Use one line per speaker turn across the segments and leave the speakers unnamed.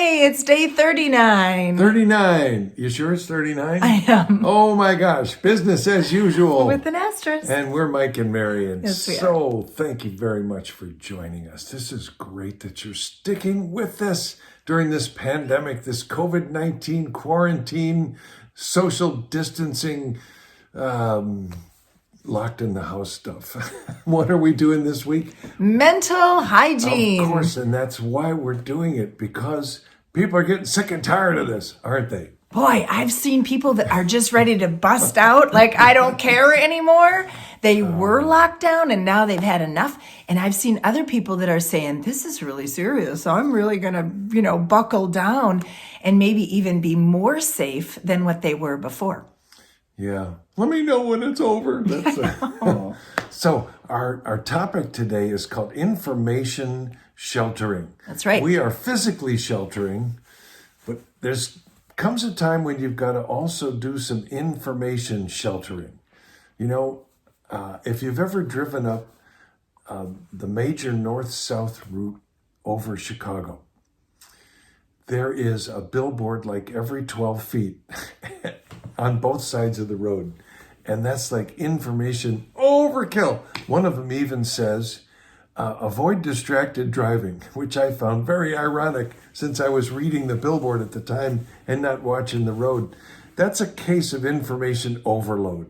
Hey, it's day 39.
39. You sure it's 39?
I am.
Oh my gosh. Business as usual.
With an asterisk.
And we're Mike and Mary. And
Yes, we
so thank you very much for joining us. This is great that you're sticking with us during this pandemic, this COVID-19 quarantine, social distancing, locked in the house stuff. What are we doing this week?
Mental hygiene.
Of course, and that's why we're doing it, because people are getting sick and tired of this, aren't they?
Boy, I've seen people that are just ready to bust out, like, I don't care anymore. They were locked down and now they've had enough. And I've seen other people that are saying, this is really serious. I'm really going to, buckle down and maybe even be more safe than what they were before.
Yeah. Let me know when it's over. So our topic today is called information sheltering.
That's right.
We are physically sheltering, but comes a time when you've got to also do some information sheltering. If you've ever driven up the major north-south route over Chicago, there is a billboard like every 12 feet on both sides of the road. And that's like information overkill. One of them even says, avoid distracted driving, which I found very ironic since I was reading the billboard at the time and not watching the road. That's a case of information overload.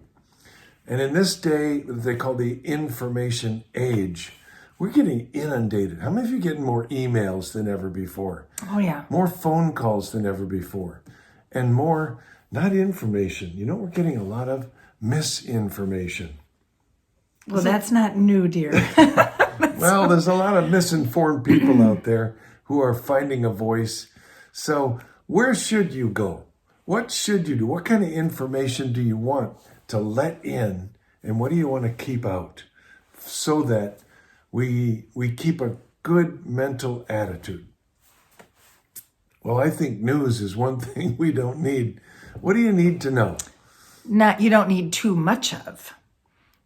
And in this day, they call the information age, we're getting inundated. How many of you getting more emails than ever before?
Oh, yeah.
More phone calls than ever before. And more, not information. We're getting a lot of misinformation.
Well, that's not new, dear.
Well, there's a lot of misinformed people out there who are finding a voice. So where should you go? What should you do? What kind of information do you want to let in? And what do you want to keep out so that we keep a good mental attitude? Well, I think news is one thing we don't need. What do you need to know?
You don't need too much of.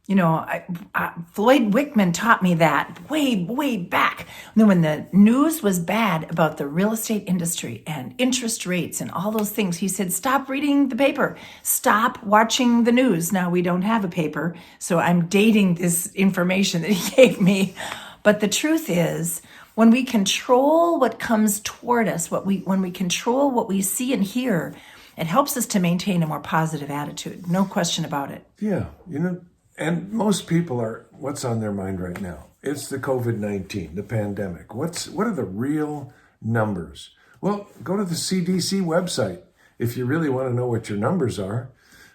Floyd Wickman taught me that way back when the news was bad about the real estate industry and interest rates and all those things. He said, stop reading the paper. Stop watching the news. Now, we don't have a paper, so I'm dating this information that he gave me. But the truth is, when we control what comes toward us, when we control what we see and hear, it helps us to maintain a more positive attitude. No question about it.
Yeah, and most people what's on their mind right now? It's the COVID-19, the pandemic. What are the real numbers? Well, go to the CDC website if you really want to know what your numbers are.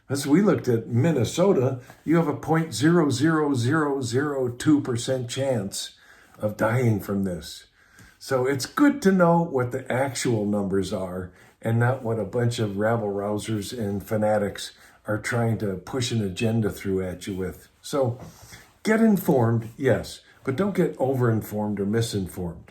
As we looked at Minnesota, you have a 0.00002% chance of dying from this. So it's good to know what the actual numbers are and not what a bunch of rabble-rousers and fanatics are trying to push an agenda through at you with. So get informed, yes, but don't get over-informed or misinformed.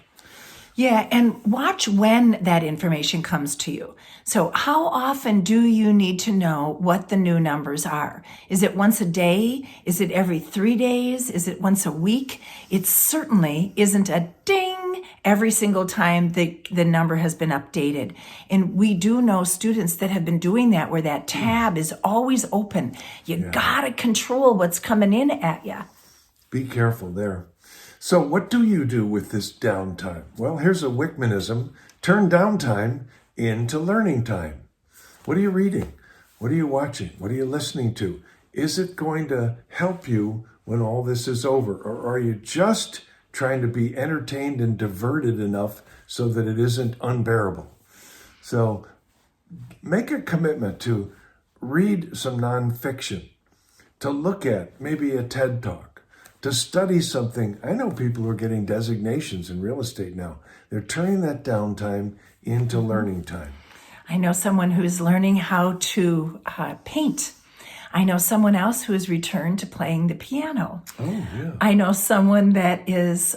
Yeah, and watch when that information comes to you. So how often do you need to know what the new numbers are? Is it once a day? Is it every 3 days? Is it once a week? It certainly isn't a ding every single time the number has been updated. And we do know students that have been doing that, where that tab is always open. You gotta control what's coming in at you.
Be careful there. So what do you do with this downtime? Well, here's a Wickmanism. Turn downtime into learning time. What are you reading? What are you watching? What are you listening to? Is it going to help you when all this is over? Or are you just trying to be entertained and diverted enough so that it isn't unbearable? So make a commitment to read some nonfiction, to look at maybe a TED Talk, to study something. I know people who are getting designations in real estate now. They're turning that downtime into learning time.
I know someone who's learning how to paint. I know someone else who has returned to playing the piano.
Oh, yeah.
I know someone that is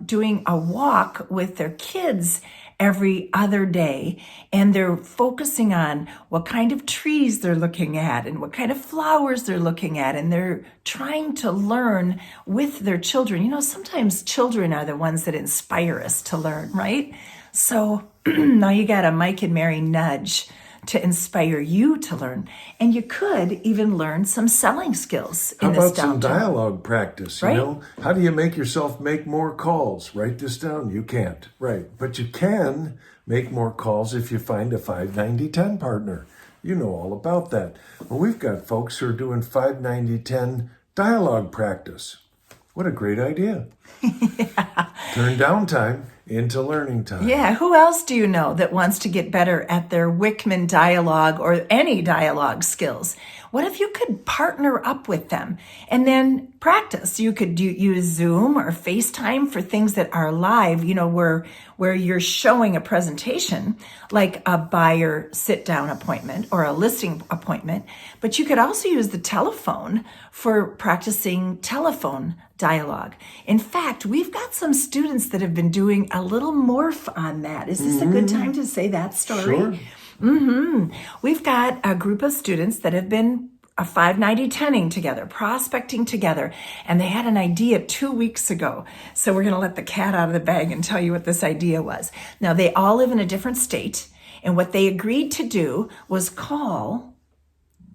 doing a walk with their kids every other day, and they're focusing on what kind of trees they're looking at and what kind of flowers they're looking at, and they're trying to learn with their children. Sometimes children are the ones that inspire us to learn, right? So now you got a Mike and Mary nudge to inspire you to learn. And you could even learn some selling skills
How
in this
about some
downtime.
dialogue practice?
Right.
You know, how do you make yourself make more calls? Write this down. You can't. Right. But you can make more calls if you find a 5-90-10 partner. You know all about that. Well, we've got folks who are doing 5-90-10 dialogue practice. What a great idea. Turn downtime into learning time.
Yeah, who else do you know that wants to get better at their Wickman dialogue or any dialogue skills? What if you could partner up with them and then practice? You could use Zoom or FaceTime for things that are live, you know, where you're showing a presentation, like a buyer sit-down appointment or a listing appointment. But you could also use the telephone for practicing telephone dialogue. In fact, we've got some students that have been doing a little morph on that. Is this a good time to say that story?
Sure.
We've got a group of students that have been a 5-90-10ing together, prospecting together, and they had an idea 2 weeks ago. So we're going to let the cat out of the bag and tell you what this idea was. Now, they all live in a different state, and what they agreed to do was call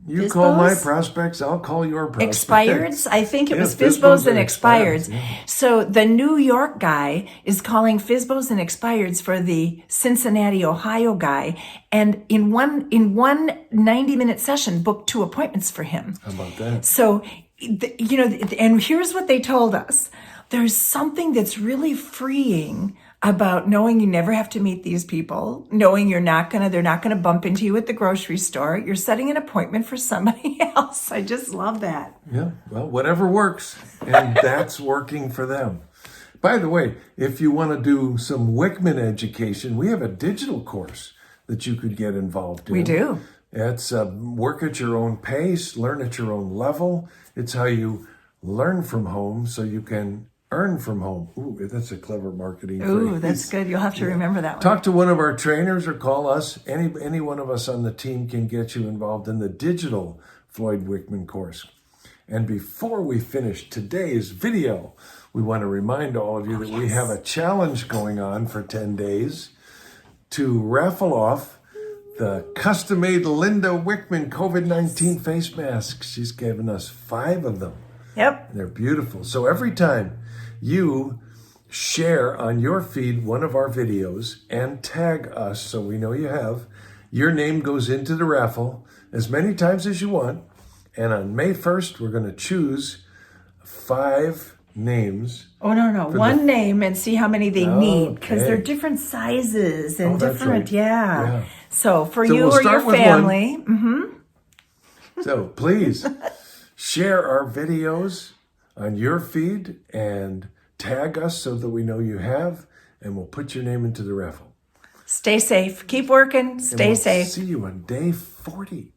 You call my
FSBOs?
prospects, I'll call your prospects.
Expireds. I think it
Yeah,
was FSBOs and
expireds,
expireds.
yeah.
So the New York guy is calling FSBOs and expireds for the Cincinnati, Ohio guy, and in one 90-minute session booked 2 appointments for him.
How about that?
So, you know, and here's what they told us. There's something that's really freeing about knowing you never have to meet these people, knowing they're not gonna bump into you at the grocery store. You're setting an appointment for somebody else. I just love that.
Yeah, well, whatever works. And that's working for them. By the way, if you want to do some Wickman education, we have a digital course that you could get involved in.
We do.
It's work at your own pace, learn at your own level. It's how you learn from home so you can earn from home. Ooh, that's a clever marketing
Ooh,
phrase.
that's good. You'll have to remember that one.
Talk to one of our trainers or call us. Any one of us on the team can get you involved in the digital Floyd Wickman course. And before we finish today's video, we want to remind all of you that we have a challenge going on for 10 days to raffle off the custom-made Linda Wickman COVID-19 face masks. She's given us 5 of them.
Yep.
They're beautiful. So every time you share on your feed one of our videos and tag us so we know you have, your name goes into the raffle as many times as you want. And on May 1st, we're going to choose 5 names.
Oh, no. One name and see how many they need, because
Okay.
they're different sizes and
that's
different,
right.
yeah.
Yeah.
So for
So
you
we'll
or your
start with
family,
So please share our videos on your feed and tag us so that we know you have, and we'll put your name into the raffle.
stay safe. Keep working.
And
Stay
we'll
safe.
See you on day 40.